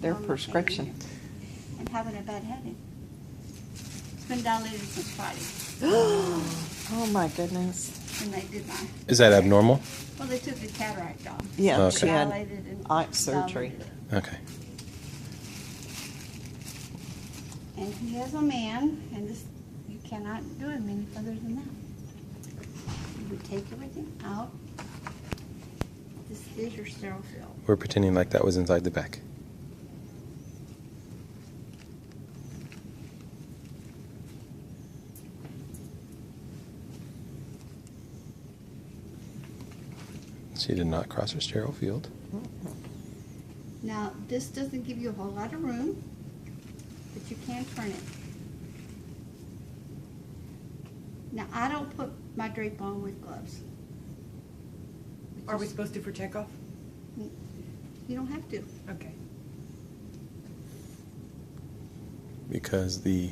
their normal prescription. pain and having a bad headache. It's been dilated since Friday. Oh my goodness. And they did my. Is that abnormal? Well, they took the cataract off. Yeah, Okay. she had Dilated and eye surgery. dilated it. Okay. And he is a man, and this you cannot do him any further than that. You would take everything out. This is your sterile fill. We're pretending like that was inside the back. She did not cross her sterile field. Now, this doesn't give you a whole lot of room, but you can turn it. Now, I don't put my drape on with gloves. Are we supposed to for checkoff? You don't have to. Okay. Because the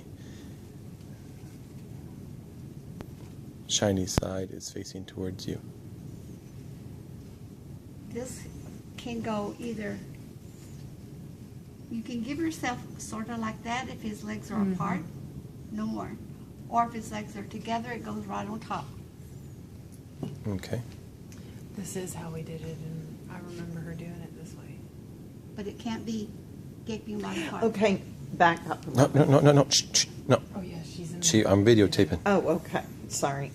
shiny side is facing towards you. This can go either, you can give yourself sort of like that if his legs are apart, no more. Or if his legs are together, it goes right on top. Okay. This is how we did it, and I remember her doing it this way. But it can't be gaping wide apart. Okay, back up. a No, little no, no, no, no. Shh, shh, no. Oh yeah, she's in. I'm videotaping. Oh, okay. Sorry.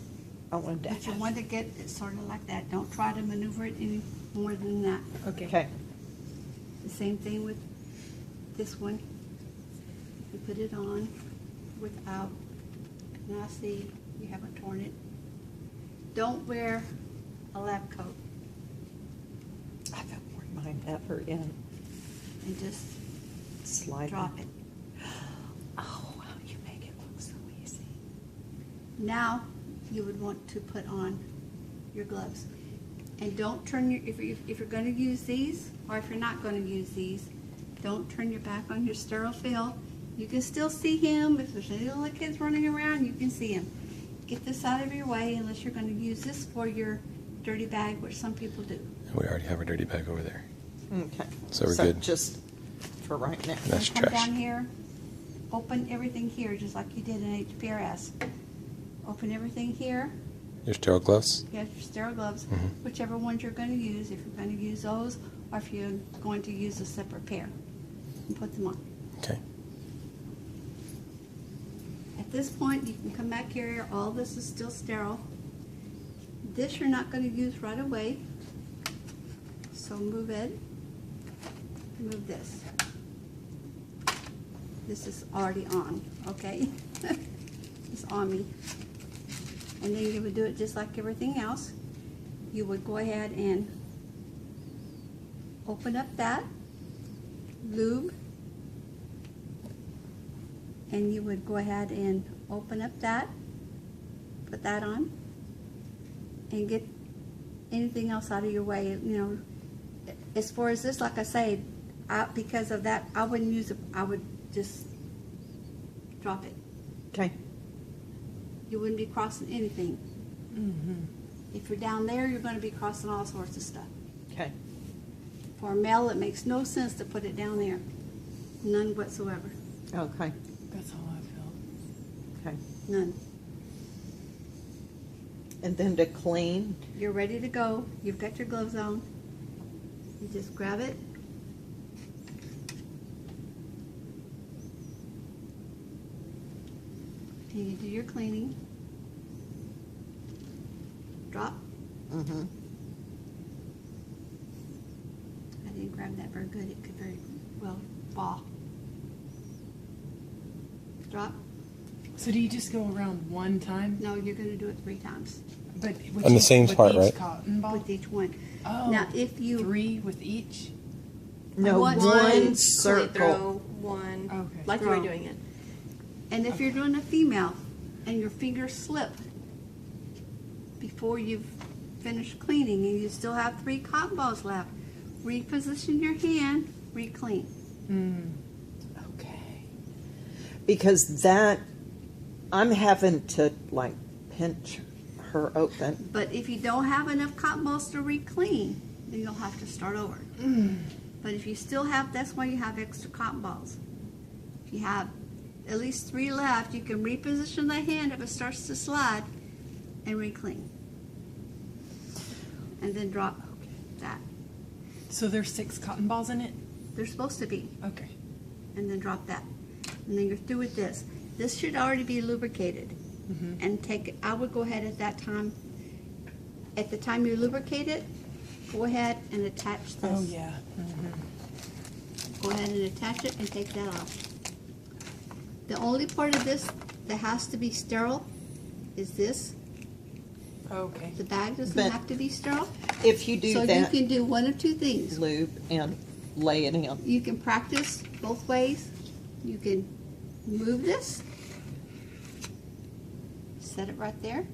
I wanted to But you ask. want to get it sort of like that. Don't try to maneuver it any more than that. Okay. Okay. The same thing with this one. You put it on without, now see, you haven't torn it. Don't wear a lab coat I don't worn mine ever in. and just Slide. drop it. Oh, wow, you make it look so easy. Now, you would want to put on your gloves. And don't turn your, if you're going to use these, or if you're not going to use these, don't turn your back on your sterile fill. You can still see him. If there's any little kids running around, you can see him. Get this out of your way unless you're going to use this for your dirty bag, which some people do. We already have our dirty bag over there. Okay. So we're good. Just for right now. That's Come trash. down here, open everything here, just like you did in HPRS. Open everything here. Your sterile gloves? You have your sterile gloves, Mhm. whichever ones you're going to use, if you're going to use those, or if you're going to use a separate pair, and put them on. Okay. At this point, you can come back here. All this is still sterile. This you're not going to use right away, so move it. Move this. This is already on, okay? It's on me. And then you would do it just like everything else. You would go ahead and open up that lube, and you would go ahead and open up that, put that on, and get anything else out of your way. You know, as far as this, like I say, because of that, I wouldn't use it. I would just drop it. Okay. You wouldn't be crossing anything. If you're down there, you're going to be crossing all sorts of stuff. Okay. For a male, it makes no sense to put it down there. None whatsoever. Okay. That's how I felt. Okay. None. And then to clean. You're ready to go. You've got your gloves on. You just grab it. And you do your cleaning. Drop. Mm-hmm. I didn't grab that very good. It could very well fall. Drop. So do you just go around one time? No, you're going to do it 3 times But with On the same with part, each right? Cotton ball? with each one. Oh. Now, if you 3 with each? No, One one Throw circle. one, Okay. like you Throw. were doing it. And if you're doing a female and your fingers slip before you've finished cleaning and you still have 3 cotton balls left, reposition your hand, re-clean. Okay. Because that, I'm having to like pinch her open. But if you don't have enough cotton balls to re-clean, then you'll have to start over. But if you still have, that's why you have extra cotton balls. If you have at least 3 left, you can reposition the hand if it starts to slide and re-clean. And then drop that. So there's 6 cotton balls in it? They're supposed to be. Okay. And then drop that. And then you're through with this. This should already be lubricated. Mm-hmm. And take it, I would go ahead at that time, at the time you lubricate it, go ahead and attach this. Oh, yeah. Mm-hmm. Go ahead and attach it and take that off. The only part of this that has to be sterile is this. Okay. The bag doesn't But have to be sterile. If you do So you that, can do one of 2 things. lube and lay it in. You can practice both ways. You can move this, set it right there.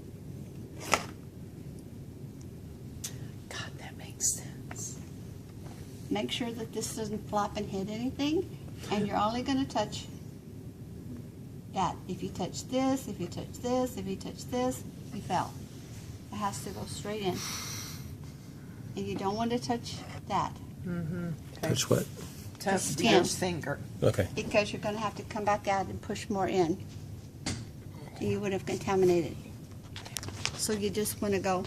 God, that makes sense. Make sure that this doesn't flop and hit anything, and you're only going to touch that. If you touch this, if you touch this, if you touch this, you fell. It has to go straight in. And you don't want to touch that Touch what? Touch skin. your finger. Okay. because you're going to have to come back out and push more in. And you would have contaminated. So you just want to go.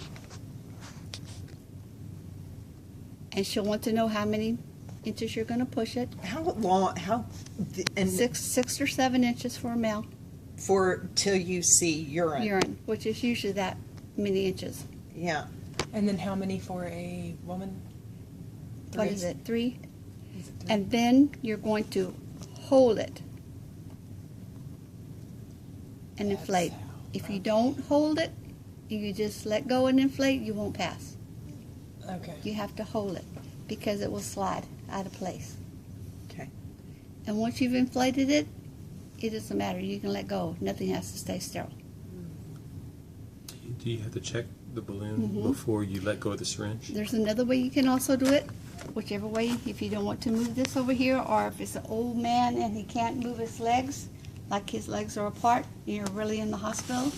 And she'll want to know how many inches you're going to push it. How long? And 6 or 7 inches for a male for till you see urine. urine, which is usually that many inches. Yeah. And then how many for a woman? What 3? is it, 3? Is it 3? And then you're going to hold it and inflate. If you don't hold it, you just let go and inflate, you won't pass. Okay. You have to hold it because it will slide out of place. Okay. And once you've inflated it, it doesn't matter. You can let go. Nothing has to stay sterile. Do you have to check the balloon Mhm. before you let go of the syringe? There's another way you can also do it, whichever way, if you don't want to move this over here, or if it's an old man and he can't move his legs, like his legs are apart, and you're really in the hospital,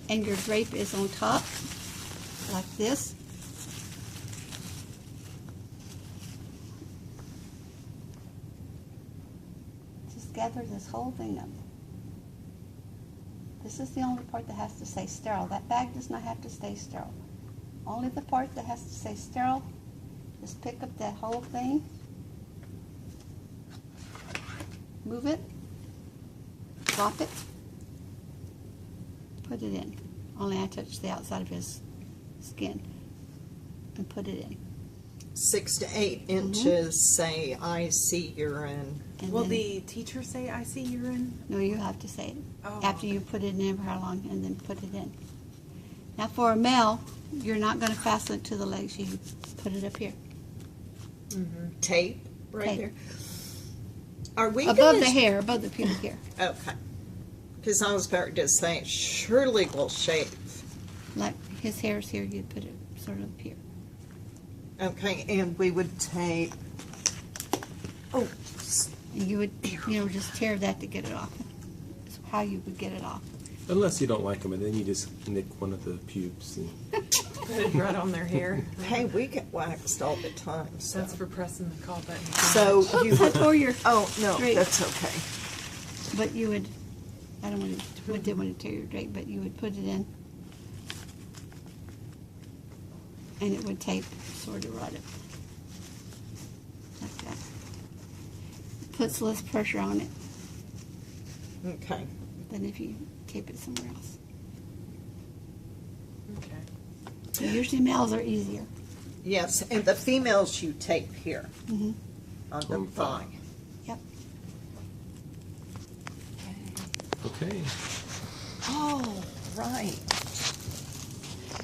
and your drape is on top, like this. Just gather this whole thing up. This is the only part that has to stay sterile. That bag does not have to stay sterile. Only the part that has to stay sterile, just pick up that whole thing, move it, drop it, put it in. Only I touched the outside of his skin and put it in. 6 to 8 inches, say, I see urine. And Will then, the teacher say, I see urine? no, you have to say it Oh, after you put it in for how long, and then put it in. Now for a male, you're not going to fasten it to the legs. You put it up here. Mm-hmm. Tape right Tape. there. Are we Above gonna, the hair, above the pubic hair. Okay. Because I was about to say, surely we'll shave. Like his hair's here, you put it sort of up here. Okay, and we would take. Oh, And you would, just tear that to get it off. That's how you would get it off. Unless you don't like them, and then you just nick one of the pubes. And Put it right on their hair. hey, we get waxed all the time. So, That's for pressing the call button. so you I would. tore your, Oh no, Straight. that's okay. but you would, I don't want to, didn't want to tear your drape, but you would put it in. And it would tape sort of right up. Like that. Puts less pressure on it Okay. than if you tape it somewhere else. Okay. So usually males are easier. Yes, and the females you tape here Mhm. on the On the thigh. Yep. okay. Oh, right.